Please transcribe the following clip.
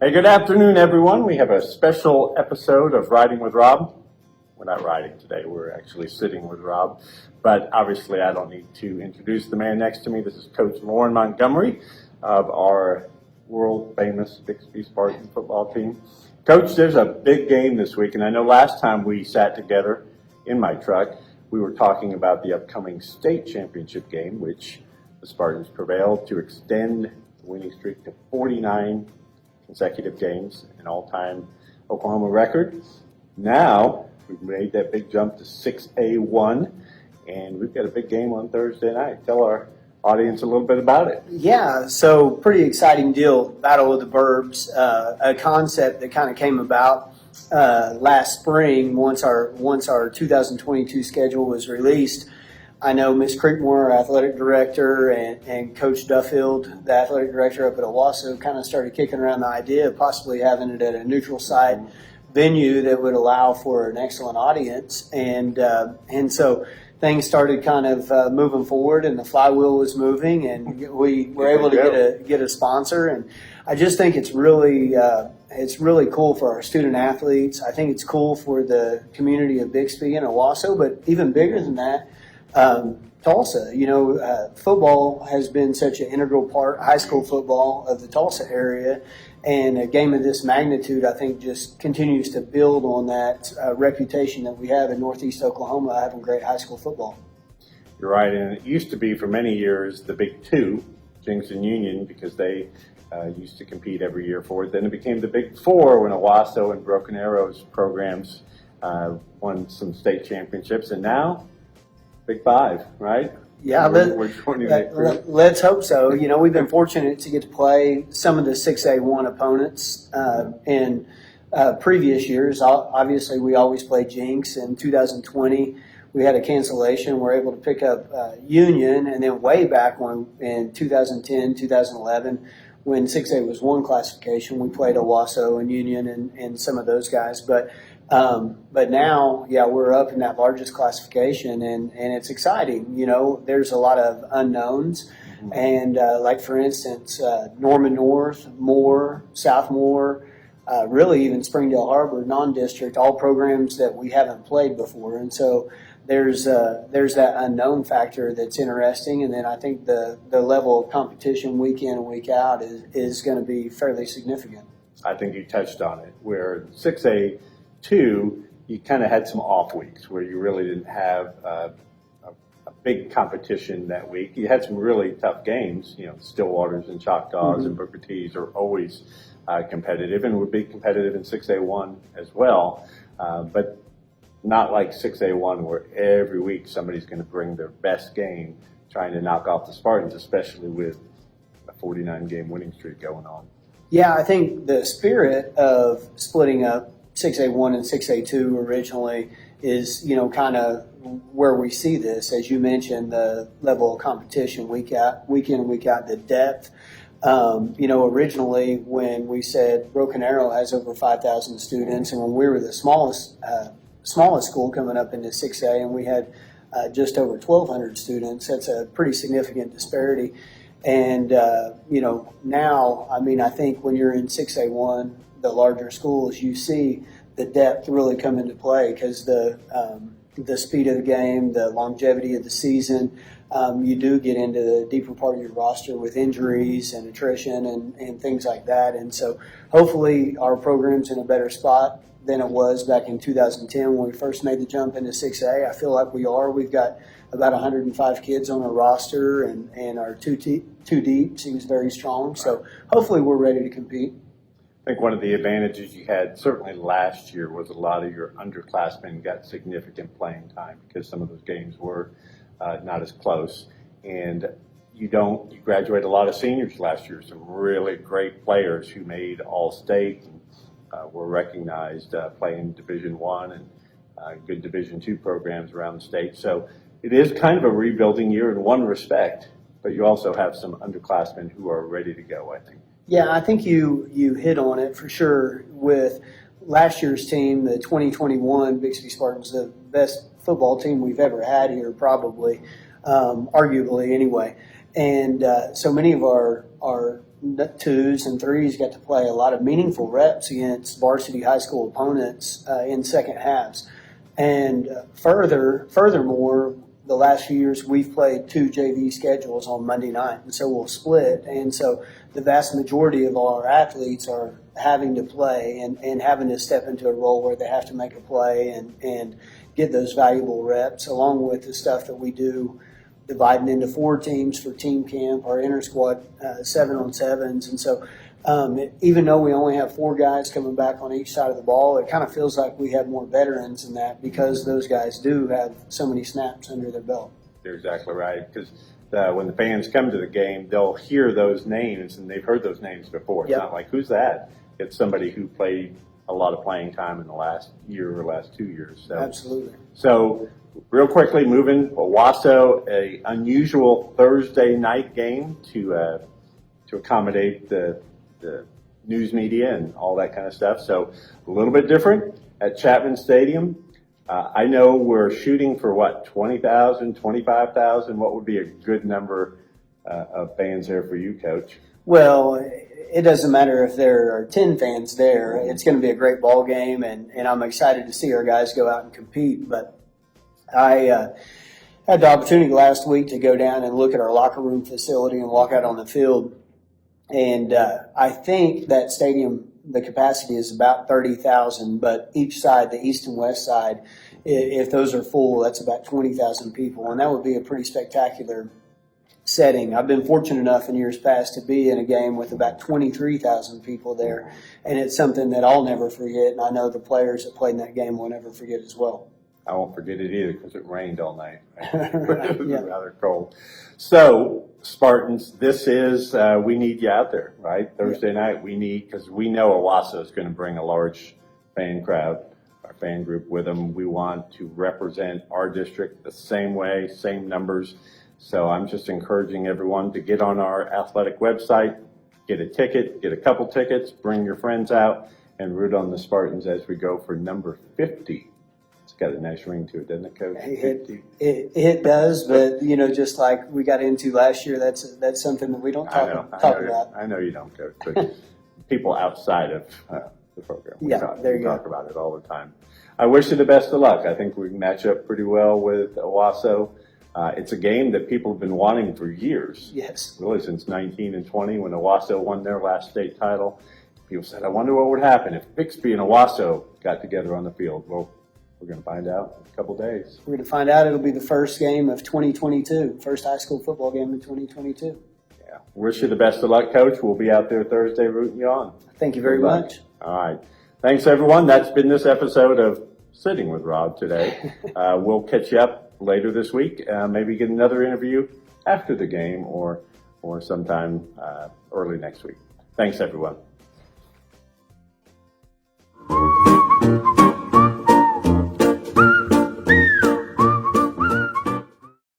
Hey, good afternoon, everyone. We have a special episode of Riding with Rob. We're not riding today, we're actually sitting with Rob. But obviously, I don't need to introduce the man next to me. This is Coach Lauren Montgomery of our world-famous Bixby Spartan football team. Coach, there's a big game this week, and I know last time we sat together in my truck, we were talking about the upcoming state championship game, which the Spartans prevailed to extend the winning streak to 49 consecutive games, an all-time Oklahoma record. Now, we've made that big jump to 6A1, and we've got a big game on Thursday night. Tell our audience a little bit about it. Yeah, so pretty exciting deal, Battle of the Burbs, a concept that kind of came about last spring once our 2022 schedule was released. I know Ms. Creekmore, our athletic director, and Coach Duffield, the athletic director up at Owasso, kind of started kicking around the idea of possibly having it at a neutral site venue that would allow for an excellent audience. And so things started kind of moving forward, and the flywheel was moving, and we were able to get a sponsor. And I just think it's really cool for our student athletes. I think it's cool for the community of Bixby and Owasso, but even bigger than that, Tulsa. Football has been such an integral part, high school football, of the Tulsa area, and a game of this magnitude, I think, just continues to build on that reputation that we have in Northeast Oklahoma having great high school football. You're right, and it used to be for many years the Big Two, Jenks and Union, because they used to compete every year for it. Then it became the Big Four when Owasso and Broken Arrow's programs won some state championships, and now Big Five, right? Yeah, let's hope so. We've been fortunate to get to play some of the 6A1 opponents in previous years. Obviously, we always play Jenks. In 2020, we had a cancellation. We were able to pick up Union, and then way back in 2010, 2011, when 6A was one classification, we played Owasso and Union and some of those guys. But now, we're up in that largest classification, and it's exciting. There's a lot of unknowns, and like for instance, Norman North, Moore, South Moore, really even Springdale Harbor, non-district, all programs that we haven't played before, and so there's that unknown factor that's interesting, and then I think the level of competition week in and week out is going to be fairly significant. I think you touched on it, where 6A2, you kind of had some off weeks where you really didn't have a big competition that week. You had some really tough games. Stillwaters and Choctaws and Booker T's are always competitive, and would be competitive in 6A1 as well. But not like 6A1 where every week somebody's going to bring their best game trying to knock off the Spartans, especially with a 49-game winning streak going on. Yeah, I think the spirit of splitting up 6A1 and 6A2 originally is, kind of where we see this. As you mentioned, the level of competition week in and week out, the depth. Originally when we said Broken Arrow has over 5,000 students, and when we were the smallest school coming up into 6A, and we had just over 1,200 students, that's a pretty significant disparity. And, now, I think when you're in 6A1, the larger schools, you see the depth really come into play because the speed of the game, the longevity of the season, you do get into the deeper part of your roster with injuries and attrition and things like that. And so hopefully our program's in a better spot than it was back in 2010 when we first made the jump into 6A. I feel like we are. We've got about 105 kids on our roster, and our two deep seems very strong. So hopefully we're ready to compete. I think one of the advantages you had certainly last year was a lot of your underclassmen got significant playing time because some of those games were not as close. And you graduated a lot of seniors last year, some really great players who made All-State and were recognized playing Division I and good Division II programs around the state. So it is kind of a rebuilding year in one respect, but you also have some underclassmen who are ready to go, I think. Yeah, I think you hit on it for sure with last year's team, the 2021 Bixby Spartans, the best football team we've ever had here, probably, arguably anyway. And so many of our twos and threes got to play a lot of meaningful reps against varsity high school opponents in second halves. And furthermore, the last few years we've played 2 JV schedules on Monday night, and so we'll split. And so the vast majority of our athletes are having to play and having to step into a role where they have to make a play and get those valuable reps, along with the stuff that we do, dividing into 4 teams for team camp, our inter-squad 7-on-7s. And so even though we only have 4 guys coming back on each side of the ball, it kind of feels like we have more veterans in that because those guys do have so many snaps under their belt. You're exactly right, because when the fans come to the game, they'll hear those names, and they've heard those names before. It's not like, who's that? It's somebody who played a lot of playing time in the last year or last 2 years. So, absolutely. So real quickly, moving, Owasso, a unusual Thursday night game to accommodate the news media and all that kind of stuff. So a little bit different at Chapman Stadium. I know we're shooting for what, 20,000, 25,000? What would be a good number of fans there for you, Coach? Well, it doesn't matter if there are 10 fans there. It's going to be a great ball game, and I'm excited to see our guys go out and compete. But I had the opportunity last week to go down and look at our locker room facility and walk out on the field. And I think that stadium, the capacity is about 30,000, but each side, the east and west side, if those are full, that's about 20,000 people. And that would be a pretty spectacular setting. I've been fortunate enough in years past to be in a game with about 23,000 people there, and it's something that I'll never forget, and I know the players that played in that game will never forget as well. I won't forget it either because it rained all night. Right, It was yeah. rather cold. So, Spartans, this is, we need you out there, right? Thursday night, we need, because we know Owasso is going to bring a large fan crowd, our fan group with them. We want to represent our district the same way, same numbers. So I'm just encouraging everyone to get on our athletic website, get a ticket, get a couple tickets, bring your friends out, and root on the Spartans as we go for number 50. It's got a nice ring to it, doesn't it, Coach? 50. It does, but just like we got into last year, that's something that we don't talk about. I know you don't, Coach, but people outside of the program, we talk about it all the time. I wish you the best of luck. I think we match up pretty well with Owasso. It's a game that people have been wanting for years. Yes. Really since 19 and 20 when Owasso won their last state title. People said, I wonder what would happen if Bixby and Owasso got together on the field. Well, we're going to find out in a couple days. We're going to find out. It'll be the first game of 2022, first high school football game of 2022. Yeah. Wish you the best of luck, Coach. We'll be out there Thursday rooting you on. Thank you very much. All right. Thanks, everyone. That's been this episode of Sitting with Rob today. We'll catch you up later this week. Maybe get another interview after the game or sometime early next week. Thanks, everyone.